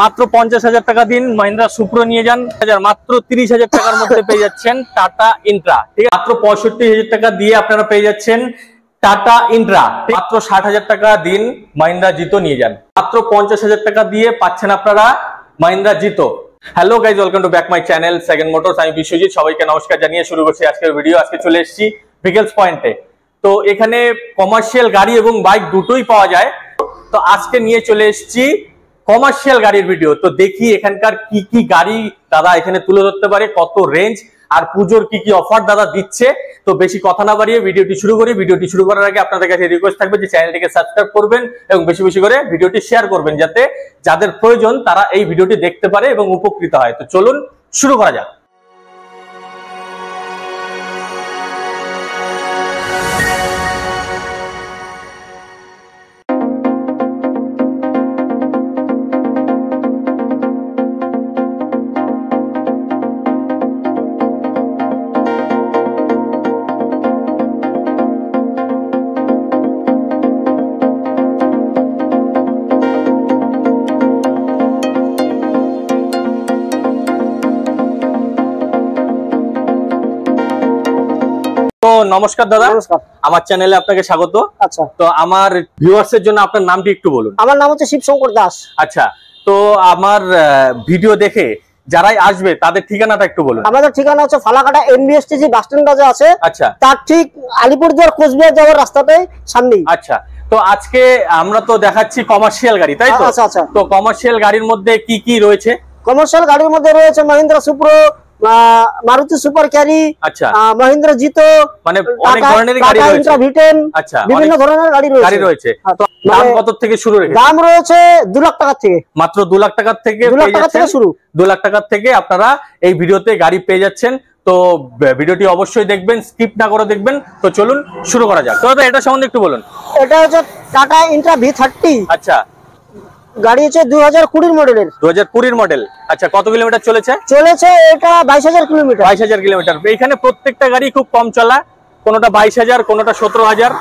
মাত্র 50,000 টাকা দিন মহিন্দ্রা সুপ্রো নিয়ে যান, মাত্র 30,000 টাকার মধ্যে পেয়ে যাচ্ছেন টাটা ইন্ট্রা। ঠিক আছে, মাত্র 65,000 টাকা দিয়ে আপনারা পেয়ে যাচ্ছেন টাটা ইন্ট্রা। মাত্র 60,000 টাকা দিন মহিন্দ্রা জিতো নিয়ে যান, মাত্র 50,000 টাকা দিয়ে পাচ্ছেন আপনারা Mahindra Jeeto. Hello guys, welcome to back my channel second motors. আমি বিশ্বজিৎ, সবাইকে নমস্কার জানিয়ে শুরু করছি আজকের ভিডিও। আজকে চলে এসেছি ভেহিকলস পয়েন্টে। তো এখানে কমার্শিয়াল গাড়ি এবং বাইক দুটোই পাওয়া যায়। তো আজকে নিয়ে চলে এসেছি কমার্শিয়াল গাড়ির ভিডিও। তো দেখি এখানকার কি কি গাড়ি দাদা এখানে তুলে ধরতে পারে, কত রেঞ্জ আর পুজোর কি কি অফার দাদা দিচ্ছে। তো বেশি কথা না বাড়িয়ে ভিডিওটি শুরু করি। ভিডিওটি শুরু করার আগে আপনাদের কাছে রিকোয়েস্ট থাকবে যে চ্যানেলটিকে সাবস্ক্রাইব করবেন এবং বেশি বেশি করে ভিডিওটি শেয়ার করবেন, যাতে যাদের প্রয়োজন তারা এই ভিডিওটি দেখতে পারে এবং উপকৃত হয়। তো চলুন শুরু করা যাক। তো নমস্কার দাদা। নমস্কার, আমার চ্যানেলে আপনাকে স্বাগত। আচ্ছা, তো আমার ভিউয়ার্সের জন্য আপনার নামটি একটু বলুন। আমার নাম হচ্ছে শিবশঙ্কর দাস। আচ্ছা, তো আমার ভিডিও দেখে যারাই আসবে তাদের ঠিকানাটা একটু বলুন। আমাদের ঠিকানা হচ্ছে ফালাকাটা এনবিএসটিসি বাস স্ট্যান্ড যে আছে, আচ্ছা, তার ঠিক আলিপুরদুয়ার কোচবিহার যাওয়ার রাস্তাটাই সামনেই। আচ্ছা, তো আজকে আমরা তো দেখাচ্ছি কমার্শিয়াল গাড়ি, তাই তো? আচ্ছা আচ্ছা, তো কমার্শিয়াল গাড়ির মধ্যে কি কি রয়েছে? কমার্শিয়াল গাড়ির মধ্যে রয়েছে মহিন্দ্রা সুপ্রো, মারুতি সুপার ক্যারি, আচ্ছা, মহিন্দ্রা জিতো, মানে অনেক ধরনের গাড়ি রয়েছে। ইন্ট্রা ভিটেন, আচ্ছা, বিভিন্ন ধরনের গাড়ি রয়েছে। তো দাম কত থেকে শুরু রেখেছেন? দাম রয়েছে 2 লাখ টাকা থেকে, মাত্র 2 লাখ টাকা থেকে 2 লাখ টাকা থেকে শুরু। 2 লাখ টাকা থেকে আপনারা এই ভিডিওতে গাড়ি পেয়ে যাচ্ছেন। তো ভিডিওটি অবশ্যই দেখবেন, স্কিপ না করে দেখবেন। তো চলুন শুরু করা যাক। তো এটা সম্বন্ধে একটু বলুন। এটা হচ্ছে টাটা ইন্ট্রা V30। আচ্ছা, গাড়ি হচ্ছে 2020 মডেলের। 2020 মডেল। আচ্ছা, কত কিলোমিটার চলেছে? এটা 22,000 কিলোমিটার। 22,000 কিলোমিটার। এখানে প্রত্যেকটা গাড়ি খুব কম চলা, কোনোটা 22,000, কোনোটা 17,000।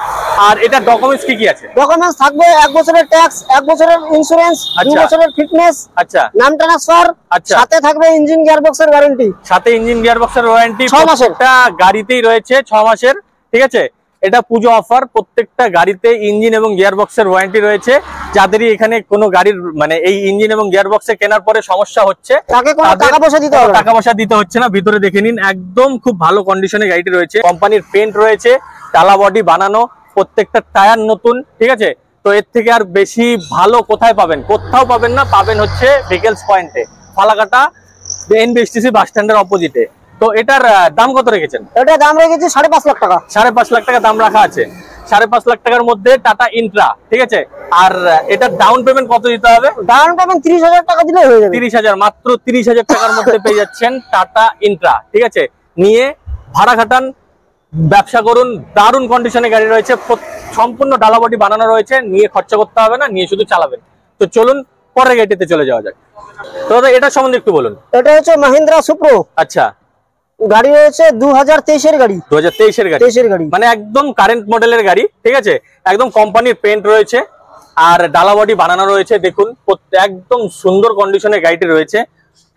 আর এটা ডকুমেন্টস কি কি আছে? ডকুমেন্টস থাকবে 1 বছরের ট্যাক্স, 1 বছরের ইন্স্যুরেন্স, 2 বছরের ফিটনেস, আচ্ছা, নাম ট্রান্সফার, আচ্ছা, সাথে থাকবে ইঞ্জিন গিয়ারবক্সের গ্যারান্টি। সাথে ইঞ্জিন গিয়ারবক্সের ওয়ারেন্টি 6 মাসের। এটা গাড়িতেই রয়েছে 6 মাসের। ঠিক আছে, এটা পুজো অফার। প্রত্যেকটা গাড়িতে ইঞ্জিন এবং গিয়ারবক্সের ওয়ারেন্টি রয়েছে। যাদেরই এখানে কোনো গাড়ির মানে এই ইঞ্জিন এবং গিয়ারবক্সে কেনার পরে সমস্যা হচ্ছে, তাকে কোনো টাকা পয়সা দিতে হবে না। টাকা পয়সা দিতে হচ্ছে না। ভিতরে দেখে নিন, একদম খুব ভালো কন্ডিশনে গাড়িটি রয়েছে। কোম্পানির পেন্ট রয়েছে, টালা বডি বানানো, প্রত্যেকটা টায়ার নতুন। ঠিক আছে, তো এর থেকে আর বেশি ভালো কোথায় পাবেন? কোথাও পাবেন না, পাবেন হচ্ছে ভেহিকলস পয়েন্টে, ফালাকাটা এনবিএসটিসি বাস স্ট্যান্ডের অপোজিটে। তো এটার দাম কত রেখেছেন? এটা দাম রেখেছি 5.5 লাখ টাকা। 5.5 লাখ টাকা দাম রাখা আছে। 5.5 লাখ টাকার মধ্যে টাটা ইন্ট্রা। ঠিক আছে, আর এটার ডাউন পেমেন্ট কত দিতে হবে? ডাউন পেমেন্ট 30,000 টাকা দিলে হয়ে যাবে। 30,000, মাত্র 30,000 টাকার মধ্যে পেয়ে যাচ্ছেন টাটা ইন্ট্রা। ঠিক আছে, নিয়ে ভাড়া খাটান, ব্যবসা করুন। দারুণ কন্ডিশনে গাড়ি রয়েছে, সম্পূর্ণ ডালাবডি বানানো রয়েছে। নিয়ে খরচা করতে হবে না, নিয়ে শুধু চালাবেন। তো চলুন পরের গাড়িতে চলে যাওয়া যাক। তো এটা সম্বন্ধে একটু বলুন। এটা হচ্ছে মহিন্দ্রা সুপ্রো। আচ্ছা, গাড়ি রয়েছে 2023 এর গাড়ি। 2023 এর গাড়ি। 23 এর গাড়ি, মানে একদম কারেন্ট মডেলের গাড়ি। ঠিক আছে, একদম কোম্পানির পেন্ট রয়েছে আর ডালা বডি বানানো রয়েছে। দেখুন একদম সুন্দর কন্ডিশনে গাড়িটি রয়েছে।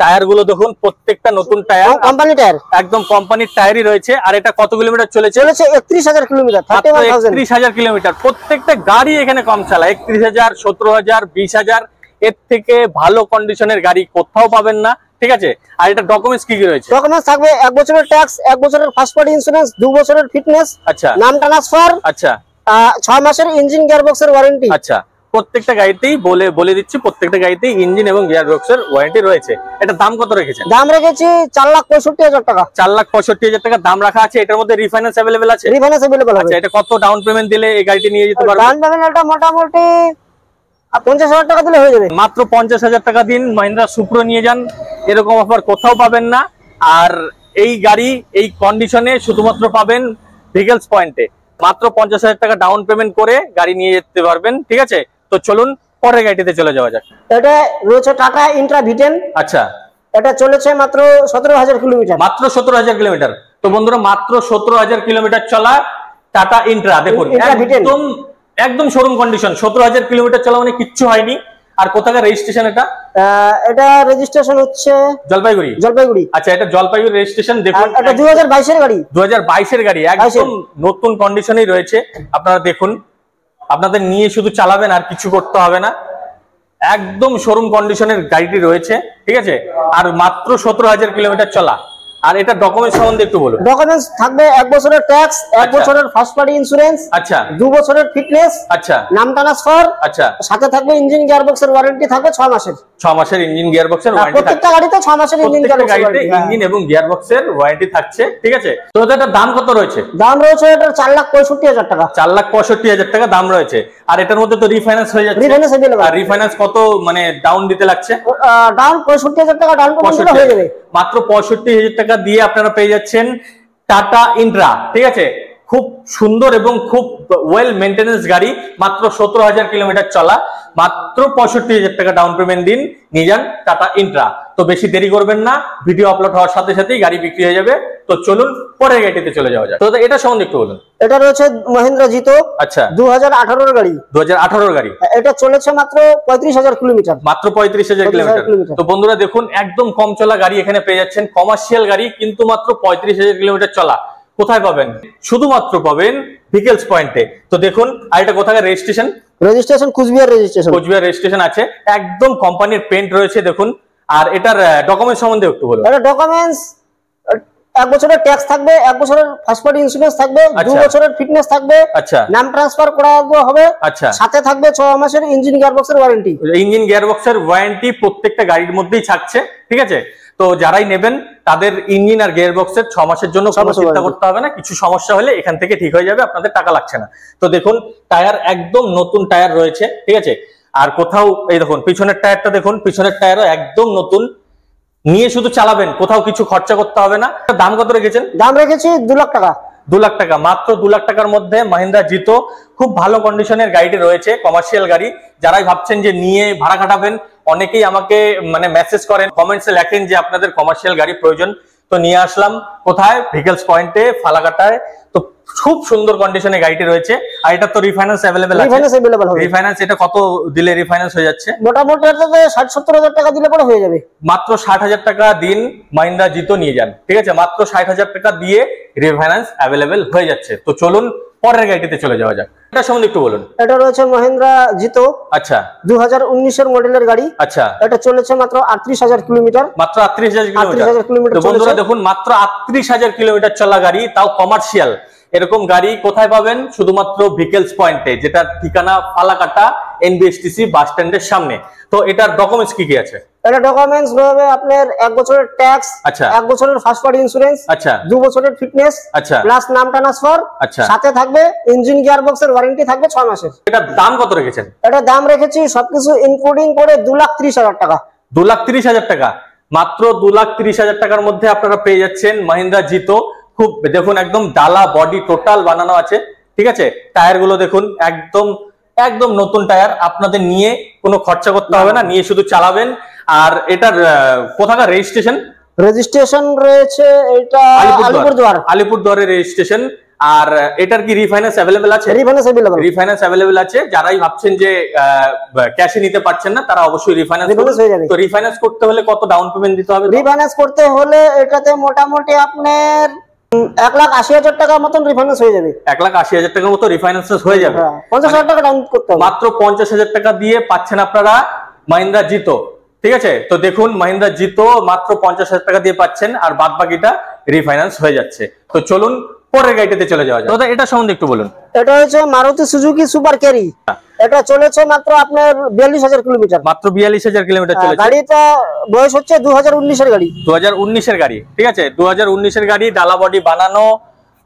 টায়ার গুলো দেখুন, প্রত্যেকটা নতুন টায়ার, কোম্পানি টায়ার, একদম কোম্পানির টায়ারই রয়েছে। আর এটা কত কিলোমিটার চলেছে? 31,000 কিলোমিটার, 31,000 কিলোমিটার। প্রত্যেকটা গাড়ি এখানে কম চালায়, 31,000, 17,000, 20,000। এর থেকে ভালো কন্ডিশনের গাড়ি কোথাও পাবেন না। ঠিক আছে, আর এটা ডকুমেন্টস কি কি রয়েছে? ডকুমেন্টস থাকবে 1 বছরের ট্যাক্স, 1 বছরের ফার্স্ট পার্টি ইন্স্যুরেন্স, 2 বছরের ফিটনেস, আচ্ছা, নাম ট্রান্সফার, আচ্ছা, 6 মাসের ইঞ্জিন গিয়ারবক্সের ওয়ারেন্টি। আচ্ছা, প্রত্যেকটা গাড়িতেই বলে দিচ্ছি, প্রত্যেকটা গাড়িতেই ইঞ্জিন এবং গিয়ারবক্সের ওয়ারেন্টি রয়েছে। এটা দাম কত রেখেছেন? দাম রেখেছি 4,65,000 টাকা। 4,65,000 টাকা দাম রাখা আছে। এটার মধ্যে রিফাইন্যান্স अवेलेबल আছে? রিফাইন্যান্স अवेलेबल আছে। আচ্ছা, এটা কত ডাউন পেমেন্ট দিলে এই গাড়িটি নিয়ে যেতে পারবেন? ডাউন পেমেন্টটা মোটামুটি 50,000 টাকা দিলে হয়ে যাবে। মাত্র 50,000 টাকা দিন মহিন্দ্রা সুপ্রো নিয়ে যান। এরকম অফার কোথাও পাবেন না। আর এই গাড়ি এই কন্ডিশনে শুধুমাত্র পাবেন ভেহিকলস পয়েন্টে। মাত্র 50,000 টাকা ডাউন পেমেন্ট করে গাড়ি নিয়ে যেতে পারবেন। ঠিক আছে, তো চলুন পরের গাড়িতে চলে যাওয়া যাক। এটা রয়েছে টাটা ইন্ট্রা ভিটেন। আচ্ছা, এটা চলেছে মাত্র 17,000 কিলোমিটার। মাত্র 17,000 কিলোমিটার। তো বন্ধুরা, মাত্র 17,000 কিলোমিটার চলা টাটা ইন্ট্রা। দেখুন একদম একদম শোরুম কন্ডিশন। 17,000 কিলোমিটার চলা মানে কিচ্ছু হয়নি। আর কোথাকার রেজিস্ট্রেশন এটা? এটা রেজিস্ট্রেশন হচ্ছে জলপাইগুড়ি। জলপাইগুড়ি। আচ্ছা, এটা জলপাইগুড়ি রেজিস্ট্রেশন। দেখুন এটা 2022 এর গাড়ি। 2022 এর গাড়ি, একদম নতুন কন্ডিশনেই রয়েছে। আপনারা দেখুন, আপনাদের নিয়ে শুধু চালাবেন আর কিছু করতে হবে না, একদম শোরুম কন্ডিশনের গাড়িটি রয়েছে, ঠিক আছে। আর মাত্র 17,000 কিলোমিটার চলা। আর এটা ডকুমেন্টস সম্বন্ধে একটু বলুন। ডকুমেন্টস থাকবে 1 বছরের ট্যাক্স, 1 বছরের ফার্স্ট পার্টি ইন্স্যুরেন্স, আচ্ছা 2 বছরের ফিটনেস, আচ্ছা নাম ট্রান্সফার, আচ্ছা সাথে থাকবে ইঞ্জিন গিয়ারবক্সের ওয়ারেন্টি থাকবে 6 মাসের। 6 মাসের ইঞ্জিন গিয়ারবক্সের ওয়ারেন্টি থাকছে প্রত্যেকটা গাড়িতে 6 মাসের ইঞ্জিন প্রত্যেকটা গিয়ারবক্সের গাড়িতে ইঞ্জিন এবং গিয়ারবক্সের ওয়ারেন্টি থাকছে, ঠিক আছে। তো এটার দাম কত রয়েছে? দাম রয়েছে এটার 4,65,000 টাকা। 4,65,000 টাকা দাম রয়েছে। আর এটার মধ্যে তো রিফাইন্যান্স হয়ে যাচ্ছে। Refinance available. আর রিফাইন্যান্স কত মানে ডাউন দিতে লাগছে? ডাউন 65,000 টাকা ডাউন পেমেন্ট হয়ে যাবে। মাত্র 65,000 টাকা দিয়ে আপনারা পেয়ে যাচ্ছেন টাটা ইন্ট্রা, ঠিক আছে। খুব সুন্দর এবং খুব ওয়েল মেইনটেনেন্স গাড়ি, মাত্র 17,000 কিলোমিটার চলা, মাত্র 65,000 টাকা ডাউন পেমেন্ট দিন, নিয়ে যান টাটা ইন্ট্রা। তো বেশি দেরি করবেন না, ভিডিও আপলোড হওয়ার সাথে সাথেই গাড়ি বিক্রি হয়ে যাবে। তো চলুন পরের গাড়িতে চলে যাওয়া যাক। তো এটা সম্বন্ধে একটু বলুন। এটা রয়েছে মহিন্দ্রা জিতো। আচ্ছা 2018 এর গাড়ি। 2018 গাড়ি। এটা চলেছে মাত্র 35,000 কিলোমিটার। মাত্র 35,000 কিলোমিটার। তো বন্ধুরা দেখুন, একদম কম চলা গাড়ি এখানে পেয়ে যাচ্ছেন, কমার্শিয়াল গাড়ি, কিন্তু মাত্র 35,000 কিলোমিটার চলা। কোথায় পাবেন? শুধুমাত্র পাবেন ভিকেলস পয়েন্টে। তো দেখুন, আর এটা কোথাকার registration? Registration Cooch Behar registration. Cooch Behar registration আছে, একদম কোম্পানির পেন্ট রয়েছে দেখুন। আর এটার ডকুমেন্টস সম্বন্ধে একটু বলুন। এটা ডকুমেন্টস 1 বছরের ট্যাক্স থাকবে, 1 বছরের ফার্স্ট পার্টি ইন্স্যুরেন্স থাকবে, 2 বছরের ফিটনেস থাকবে, আচ্ছা নাম ট্রান্সফার করা হবে, আচ্ছা সাথে থাকবে 6 মাসের ইঞ্জিন গিয়ারবক্সের ওয়ারেন্টি। ইঞ্জিন গিয়ারবক্সের ওয়ারেন্টি প্রত্যেকটা গাড়ির মধ্যেই থাকছে, ঠিক আছে। তো যারাই নেবেন তাদের ইঞ্জিন আর গিয়ারবক্সের 6 মাসের জন্য কোনো চিন্তা করতে হবে না। কিছু সমস্যা হলে এখান থেকে ঠিক হয়ে যাবে, আপনাদের টাকা লাগছে না। তো দেখুন, টায়ার একদম নতুন টায়ার রয়েছে, ঠিক আছে। আর কোথাও এই দেখুন পিছনের টায়ারটা দেখুন, পিছনের টায়ারও একদম নতুন, নিয়ে শুধু চালাবেন, কোথাও কিছু খরচা করতে হবে না। দাম কত রেখেছেন? দাম রেখেছি 2 লাখ টাকা। 2 লাখ টাকা, মাত্র 2 লাখ টাকার মধ্যে মহিন্দ্রা জিতো। খুব ভালো কন্ডিশনের গাড়িটি রয়েছে, কমার্শিয়াল গাড়ি। যারাই ভাবছেন যে নিয়ে ভাড়া খাটাবেন, অনেকেই আমাকে মানে মেসেজ করেন, কমেন্টসে লেখেন যে আপনাদের কমার্শিয়াল গাড়ি প্রয়োজন। তো নিয়ে আসলাম কোথায়? ভিকেলস পয়েন্টে, ফালাকাটায়। তো খুব সুন্দর কন্ডিশনে গাড়িটি রয়েছে। আর এটা তো রিফাইন্যান্স अवेलेबल আছে। রিফাইন্যান্স अवेलेबल হবে। রিফাইন্যান্স এটা কত দিলে রিফাইন্যান্স হয়ে যাচ্ছে? মোটামুটি এটাতে 60-70,000 টাকা দিলে পরে হয়ে যাবে। মাত্র 60,000 টাকা দিন, মহিন্দ্রা জিতো নিয়ে যান, ঠিক আছে। মাত্র 60,000 টাকা দিয়ে রিফাইন্যান্স अवेलेबल হয়ে যাচ্ছে। তো চলুন পরের গাড়িতে চলে যাওয়া যাক। এটা সম্বন্ধে একটু বলুন। এটা রয়েছে মহিন্দ্রা জিতো। আচ্ছা 2019 এর মডেলের গাড়ি। আচ্ছা এটা চলেছে মাত্র 38,000 কিলোমিটার। মাত্র 38,000 কিলোমিটার। 38,000 কিলোমিটার। তো বন্ধুরা দেখুন, মাত্র 38,000 কিলোমিটার চলা গাড়ি, তাও কমার্শিয়াল। এরকম গাড়ি কোথায় পাবেন? শুধুমাত্র ভিকেলস পয়েন্টে, যেটা ঠিকানা ফালাকাটা এনবিএসটিসি বাস স্ট্যান্ডের সামনে। তো এটার ডকুমেন্টস কি কি আছে? এটা ডকুমেন্টস রয়েছে আপনার 1 বছরের ট্যাক্স, আচ্ছা 1 বছরের ফার্স্ট পার্টি ইন্স্যুরেন্স, আচ্ছা 2 বছরের ফিটনেস, আচ্ছা প্লাস নাম ট্রান্সফার, আচ্ছা সাথে থাকবে ইঞ্জিন গিয়ারবক্সের ওয়ারেন্টি থাকবে 6 মাসের। এটার দাম কত রেখেছেন? এটা দাম রেখেছি সবকিছু ইনক্লুডিং করে 2,30,000 টাকা। 2,30,000 টাকা। মাত্র 2,30,000 টাকার মধ্যে আপনারা পেয়ে যাচ্ছেন মহিন্দ্রা জিতো। খুব দেখুন, একদম ডালা বডি টোটাল বানানো আছে, ঠিক আছে। টায়ার গুলো দেখুন, একদম একদম নতুন টায়ার, আপনাদের নিয়ে কোনো খরচা করতে হবে না, নিয়ে শুধু চালাবেন। আর এটার কোথাকার রেজিস্ট্রেশন? রেজিস্ট্রেশন রয়েছে এটা আলিপুরদুয়ার। আলিপুরদুয়ারের রেজিস্ট্রেশন। আর এটার কি রিফাইন্যান্স अवेलेबल আছে? Refinance available. রিফাইন্যান্স अवेलेबल আছে। যারাই ভাবছেন যে ক্যাশে নিতে পারছেন না, তারা অবশ্যই রিফাইন্যান্স হয়ে যাবে। তো রিফাইন্যান্স করতে হলে কত ডাউন পেমেন্ট দিতে হবে? রিফাইন্যান্স করতে হলে এটাতে মোটামুটি আপনার 1,80,000 টাকার মতন রিফাইন্যান্স হয়ে যাবে। 1,80,000 টাকার মতো রিফাইন্যান্স হয়ে যাবে। 50,000 টাকা ডাউন করতে হবে। মাত্র 50,000 টাকা দিয়ে পাচ্ছেন আপনারা মহিন্দ্রা জিতো, ঠিক আছে। তো দেখুন, মহিন্দ্রা জিতো মাত্র 50,000 টাকা দিয়ে পাচ্ছেন, আর বাদ বাকিটা রিফাইন্যান্স হয়ে যাচ্ছে। তো চলুন পরের গাড়িতে চলে যাওয়া যাক। দাদা এটা সম্বন্ধে একটু বলুন। এটা হচ্ছে মারুতি সুজুকি সুপার ক্যারি। এটা চলেছে মাত্র আপনার 42,000 কিলোমিটার। মাত্র 42,000 কিলোমিটার চলেছে। গাড়িটা বয়স হচ্ছে 2019 এর গাড়ি। 2019 এর গাড়ি, ঠিক আছে। 2019 এর গাড়ি, ডালা বডি বানানো,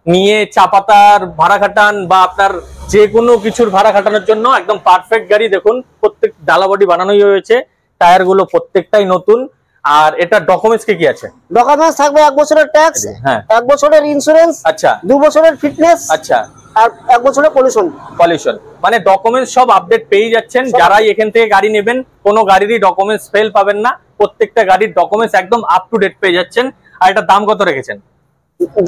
নিয়ে চাপাতার ভাড়া খাটান বা আপনার যে কোনো কিছুর ভাড়া খাটানোর জন্য একদম পারফেক্ট গাড়ি। দেখুন, প্রত্যেক ডালা বডি বানানোই হয়েছে, টায়ার গুলো প্রত্যেকটাই নতুন। আর এটা ডকুমেন্টস কি কি আছে? ডকুমেন্টস থাকবে 1 বছরের ট্যাক্স, 1 বছরের ইন্স্যুরেন্স, আচ্ছা 2 বছরের ফিটনেস, আচ্ছা আর 1 বছরের পলিউশন। মানে ডকুমেন্টস সব আপডেট পেয়ে যাচ্ছেন। যারাই এখান থেকে গাড়ি নেবেন, কোনো গাড়িরই ডকুমেন্টস ফেল পাবেন না। প্রত্যেকটা গাড়ির ডকুমেন্টস একদম আপ টু ডেট পেয়ে যাচ্ছেন। আর এটার দাম কত রেখেছেন?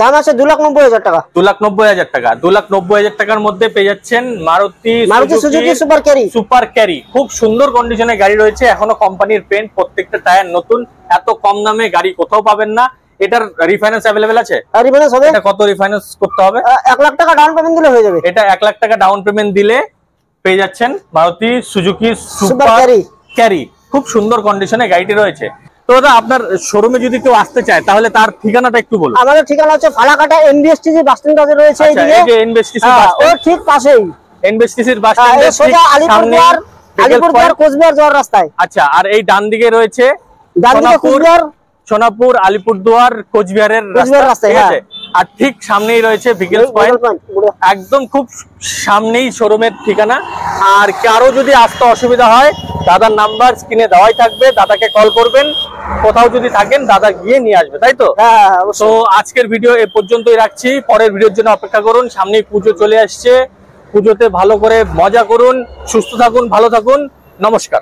দাম আছে 2,90,000 টাকা। 2,90,000 টাকা। 2,90,000 টাকার মধ্যে পেয়ে যাচ্ছেন Maruti Suzuki super carry. Super carry খুব সুন্দর কন্ডিশনে গাড়ি রয়েছে, এখনো কোম্পানির পেন্ট, প্রত্যেকটা টায়ার নতুন। এত কম দামে গাড়ি কোথাও পাবেন না। এটার রিফাইন্যান্স अवेलेबल আছে? রিফাইন্যান্স হবে। এটা কত রিফাইন্যান্স করতে হবে? 1 লাখ টাকা ডাউন পেমেন্ট দিলে হয়ে যাবে। এটা 1 লাখ টাকা ডাউন পেমেন্ট দিলে পেয়ে যাচ্ছেন মারুতি সুজুকি সুপার ক্যারি। খুব সুন্দর কন্ডিশনে গাড়িটি রয়েছে। তো দাদা আপনার শোরুমে যদি কেউ আসতে চায় তাহলে তার ঠিকানাটা একটু বলুন। আমাদের ঠিকানা হচ্ছে ফালাকাটা এনবিএসটিসি বাস স্ট্যান্ড কাছে রয়েছে। এইদিকে এই যে এনবিএসটিসি বাস ও ঠিক পাশেই। এনবিএসটিসির বাস স্ট্যান্ডের সোজা আলিপুরদুয়ার কোচবিহার যাওয়ার রাস্তায়। আচ্ছা, আর এই ডান দিকে রয়েছে সোনাপুর আলিপুরদুয়ার কোচবিহারের রাস্তা, ঠিক আছে? আর ঠিক সামনেই রয়েছে ভিকেলস পয়েন্ট, একদম খুব সামনেই শোরুমের ঠিকানা। আর কারো যদি আসতে অসুবিধা হয় দাদার নাম্বার স্ক্রিনে দেওয়াই থাকবে, দাদাকে কল করবেন। কোথাও যদি থাকেন দাদা গিয়ে নিয়ে আসবে, তাই তো? তো আজকের ভিডিও এ পর্যন্তই রাখছি, পরের ভিডিওর জন্য অপেক্ষা করুন। সামনেই পুজো চলে আসছে, পুজোতে ভালো করে মজা করুন, সুস্থ থাকুন, ভালো থাকুন। নমস্কার।